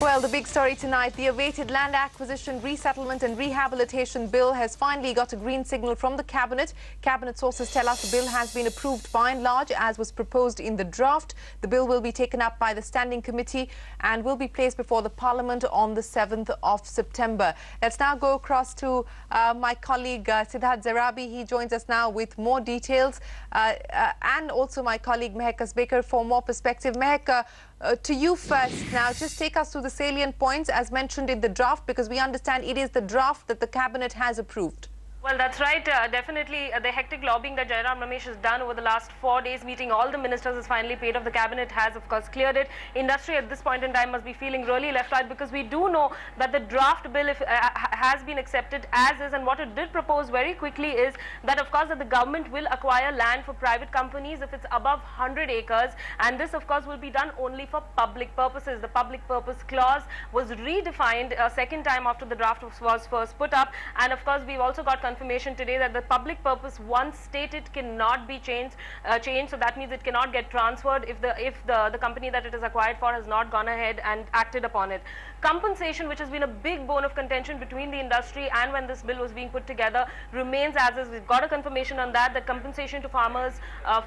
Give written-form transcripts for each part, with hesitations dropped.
Well, the big story tonight, the awaited Land Acquisition, Resettlement and Rehabilitation Bill has finally got a green signal from the Cabinet. Cabinet sources tell us the bill has been approved by and large as was proposed in the draft. The bill will be taken up by the Standing Committee and will be placed before the Parliament on the 7th of September. Let's now go across to my colleague Siddharth Zarabi. He joins us now with more details and also my colleague Mehek Asbekar for more perspective. Mehek, to you first now, just take us through the salient points as mentioned in the draft, because we understand it is the draft that the Cabinet has approved. Well, that's right. Definitely the hectic lobbying that Jairam Ramesh has done over the last 4 days, meeting all the ministers, is finally paid off. The Cabinet has, of course, cleared it. Industry at this point in time must be feeling really left out, because we do know that the draft bill has been accepted as is, and what it did propose very quickly is that, of course, that the government will acquire land for private companies if it's above 100 acres, and this, of course, will be done only for public purposes. The public purpose clause was redefined a second time after the draft was first put up, and, of course, we've also got confirmation today that the public purpose once stated cannot be changed, so that means it cannot get transferred if the company that it is acquired for has not gone ahead and acted upon it. Compensation, which has been a big bone of contention between the industry and when this bill was being put together, remains as is. We've got a confirmation on that. The compensation to farmers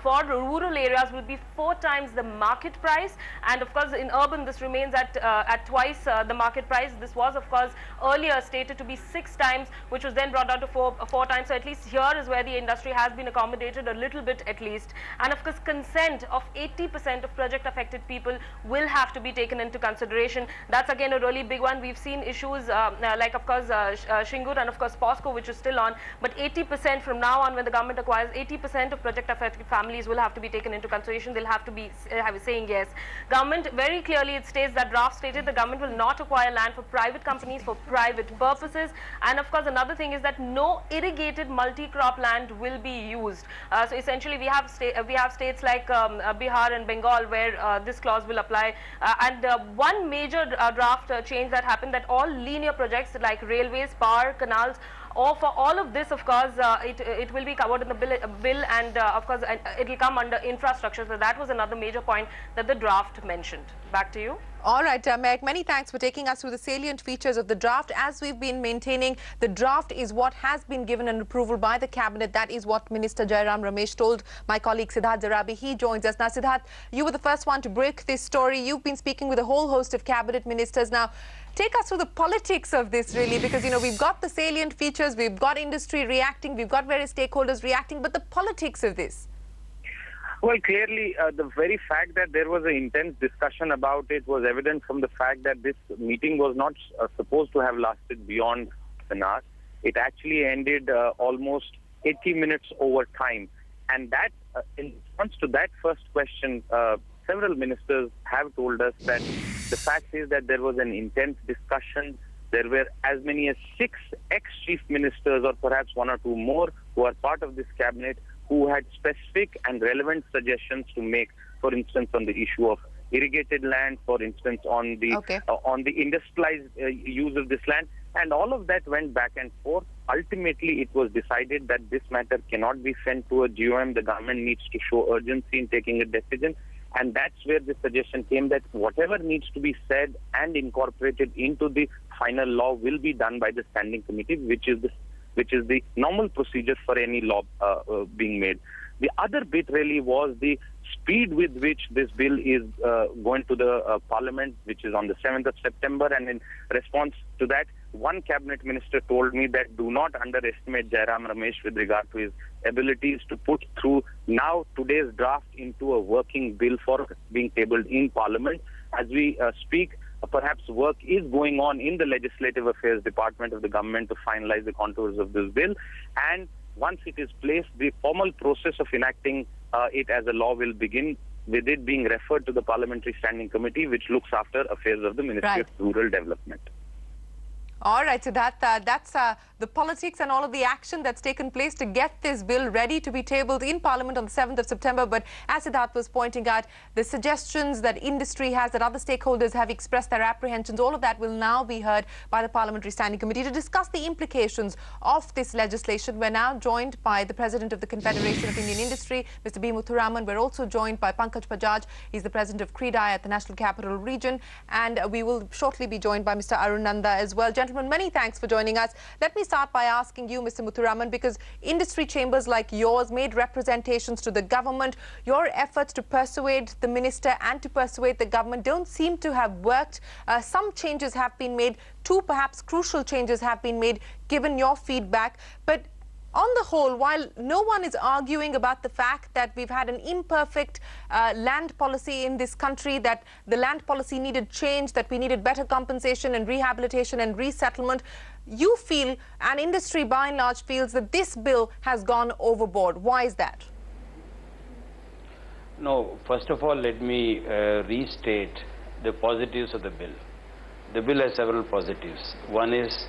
for rural areas will be 4 times the market price, and of course in urban this remains at twice the market price. This was, of course, earlier stated to be 6 times, which was then brought down to 4 times. So at least here is where the industry has been accommodated a little bit at least. And of course consent of 80% of project affected people will have to be taken into consideration. That's again a really big one. We've seen issues like, of course, Shingur and of course POSCO, which is still on, but 80% from now on, when the government acquires, 80% of project affected families will have to be taken into consideration. They'll have to be saying yes. Government very clearly, it states that draft stated the government will not acquire land for private companies for private purposes. And of course another thing is that no irrigated multi-crop land will be used. So essentially we have states like Bihar and Bengal where this clause will apply. And one major draft change that happened, that all linear projects like railways, power, canals, or for all of this, of course, it will be covered in the bill, and of course it will come under infrastructure. So that was another major point that the draft mentioned. Back to you. All right, Mehek, many thanks for taking us through the salient features of the draft. As we've been maintaining, the draft is what has been given an approval by the Cabinet. That is what Minister Jairam Ramesh told my colleague Siddharth Zarabi. He joins us now. Siddharth, you were the first one to break this story. You've been speaking with a whole host of Cabinet ministers. Now, take us through the politics of this, really, because, you know, we've got the salient features, we've got industry reacting, we've got various stakeholders reacting, but the politics of this. Well, clearly, the very fact that there was an intense discussion about it was evident from the fact that this meeting was not supposed to have lasted beyond an hour. It actually ended almost 80 minutes over time. And that, in response to that first question, several ministers have told us that the fact is that there was an intense discussion. There were as many as 6 ex-chief ministers, or perhaps 1 or 2 more, who are part of this cabinet, who had specific and relevant suggestions to make, for instance, on the issue of irrigated land, for instance, on the industrialized use of this land. And all of that went back and forth. Ultimately, it was decided that this matter cannot be sent to a GOM. The government needs to show urgency in taking a decision. And that's where the suggestion came, that whatever needs to be said and incorporated into the final law will be done by the Standing Committee, which is the normal procedure for any law being made. The other bit really was the speed with which this bill is going to the Parliament, which is on the 7th of September. And in response to that, one cabinet minister told me that do not underestimate Jairam Ramesh with regard to his abilities to put through now today's draft into a working bill for being tabled in Parliament. As we speak, perhaps work is going on in the Legislative Affairs Department of the government to finalize the contours of this bill. And once it is placed, the formal process of enacting it as a law will begin, with it being referred to the Parliamentary Standing Committee, which looks after affairs of the Ministry of Rural Development. All right, so that's the politics and all of the action that's taken place to get this bill ready to be tabled in Parliament on the 7th of September. But as Siddharth was pointing out, the suggestions that industry has, that other stakeholders have expressed their apprehensions, all of that will now be heard by the Parliamentary Standing Committee. To discuss the implications of this legislation, we're now joined by the President of the Confederation of Indian Industry, Mr. B. Muthuraman. We're also joined by Pankaj Bajaj. He's the President of CREDAI at the National Capital Region. And we will shortly be joined by Mr. Arun Nanda as well. Gentlemen, many thanks for joining us. Let me start by asking you, Mr. Muthuraman, because industry chambers like yours made representations to the government. Your efforts to persuade the minister and to persuade the government don't seem to have worked. Some changes have been made. Two perhaps crucial changes have been made, given your feedback. But on the whole, while no one is arguing about the fact that we've had an imperfect land policy in this country, that the land policy needed change, that we needed better compensation and rehabilitation and resettlement, you feel, and industry by and large feels, that this bill has gone overboard. Why is that? No, first of all, let me restate the positives of the bill. The bill has several positives. One is,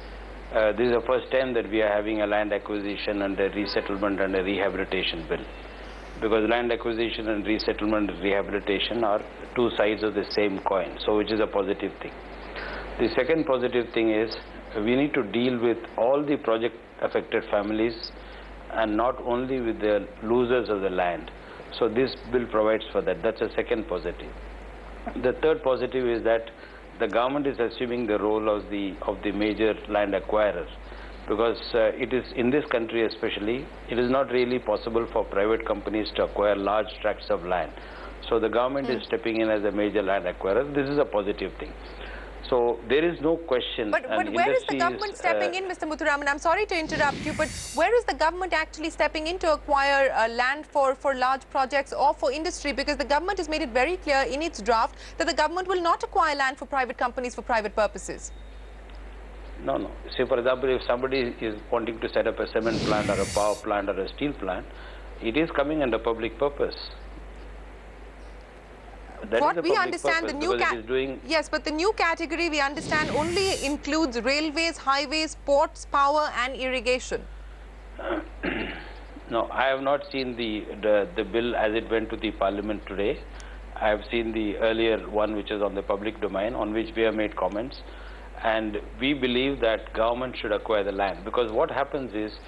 this is the first time that we are having a land acquisition and a resettlement and a rehabilitation bill. Because land acquisition and resettlement and rehabilitation are two sides of the same coin, so which is a positive thing. The second positive thing is, we need to deal with all the project affected families and not only with the losers of the land. So this bill provides for that. That's a second positive. The third positive is that the government is assuming the role of the major land acquirer, because it is in this country especially, it is not really possible for private companies to acquire large tracts of land. So the government is stepping in as a major land acquirer. This is a positive thing. So there is no question. But where is the government stepping in, Mr. Muthuraman? I'm sorry to interrupt you, but where is the government actually stepping in to acquire land for large projects or for industry? Because the government has made it very clear in its draft that the government will not acquire land for private companies for private purposes. No, no. Say, for example, if somebody is wanting to set up a cement plant or a power plant or a steel plant, it is coming under public purpose. That what we understand, the new yes, but the new category we understand only includes railways, highways, ports, power and irrigation. No, I have not seen the bill as it went to the Parliament today. I have seen the earlier one, which is on the public domain, on which we have made comments. And we believe that government should acquire the land, because what happens is,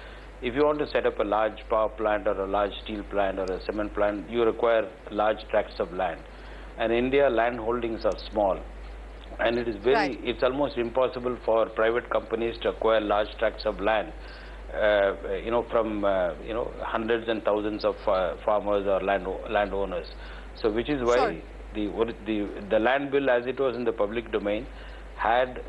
if you want to set up a large power plant or a large steel plant or a cement plant, you require large tracts of land. And in India, land holdings are small, and it is it's almost impossible for private companies to acquire large tracts of land, from hundreds and thousands of farmers or landowners. So which is why the land bill, as it was in the public domain, had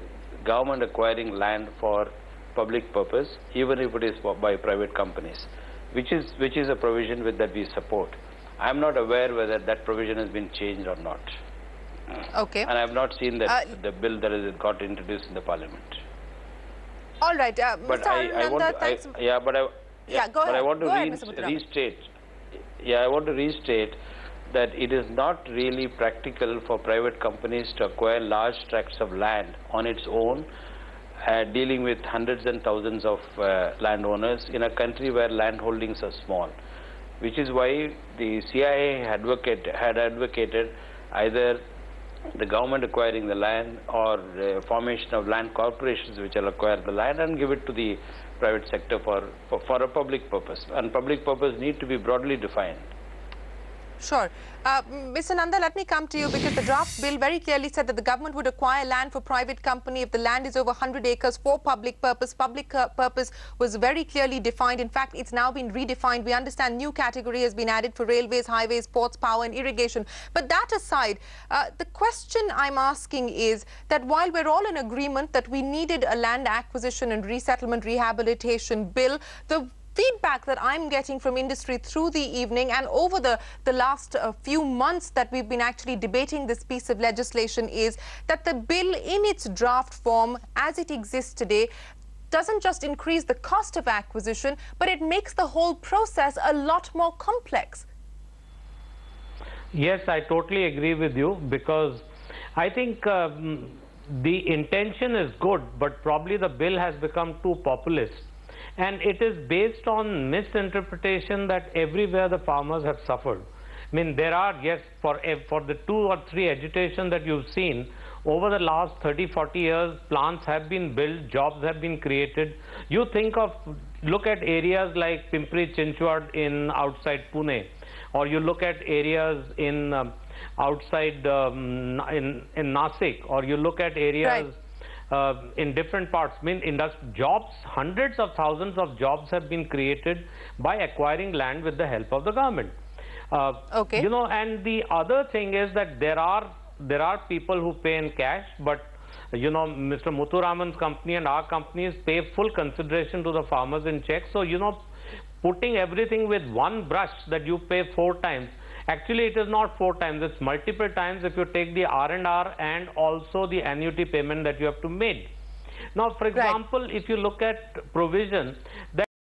government acquiring land for public purpose, even if it is by private companies, which is a provision that we support. I am not aware whether that provision has been changed or not. Okay. And I have not seen that the bill that has got introduced in the Parliament. All right, but Mr. Arunanda, thanks. I want to restate. Yeah, I want to restate that it is not really practical for private companies to acquire large tracts of land on its own, dealing with hundreds and thousands of landowners in a country where land holdings are small. Which is why the CIA had advocated either the government acquiring the land or the formation of land corporations which will acquire the land and give it to the private sector for a public purpose. And public purpose need to be broadly defined. Sure. Mr. Nanda, let me come to you, because the draft bill very clearly said that the government would acquire land for private company if the land is over 100 acres for public purpose. Public purpose was very clearly defined. In fact, it's now been redefined. We understand new category has been added for railways, highways, ports, power and irrigation. But that aside, the question I'm asking is that while we're all in agreement that we needed a land acquisition and resettlement rehabilitation bill, the feedback that I'm getting from industry through the evening and over the last few months that we've been actually debating this piece of legislation is that the bill in its draft form as it exists today doesn't just increase the cost of acquisition, but it makes the whole process a lot more complex. Yes, I totally agree with you, because I think the intention is good, but probably the bill has become too populist. And it is based on misinterpretation that everywhere the farmers have suffered. I mean, there are, yes, for the 2 or 3 agitation that you've seen, over the last 30-40 years, plants have been built, jobs have been created. You look at areas like Pimpri Chinchwad in outside Pune, or you look at areas in outside in Nasik, or you look at areas in different parts. I mean, jobs, hundreds of thousands of jobs have been created by acquiring land with the help of the government. You know, and the other thing is that there are people who pay in cash, but you know, Mr. Muthuraman's company and our companies pay full consideration to the farmers in checks. So, you know, putting everything with one brush that you pay 4 times, actually it is not 4 times, it's multiple times if you take the R&R and also the annuity payment that you have to make. Now, for example, if you look at provision that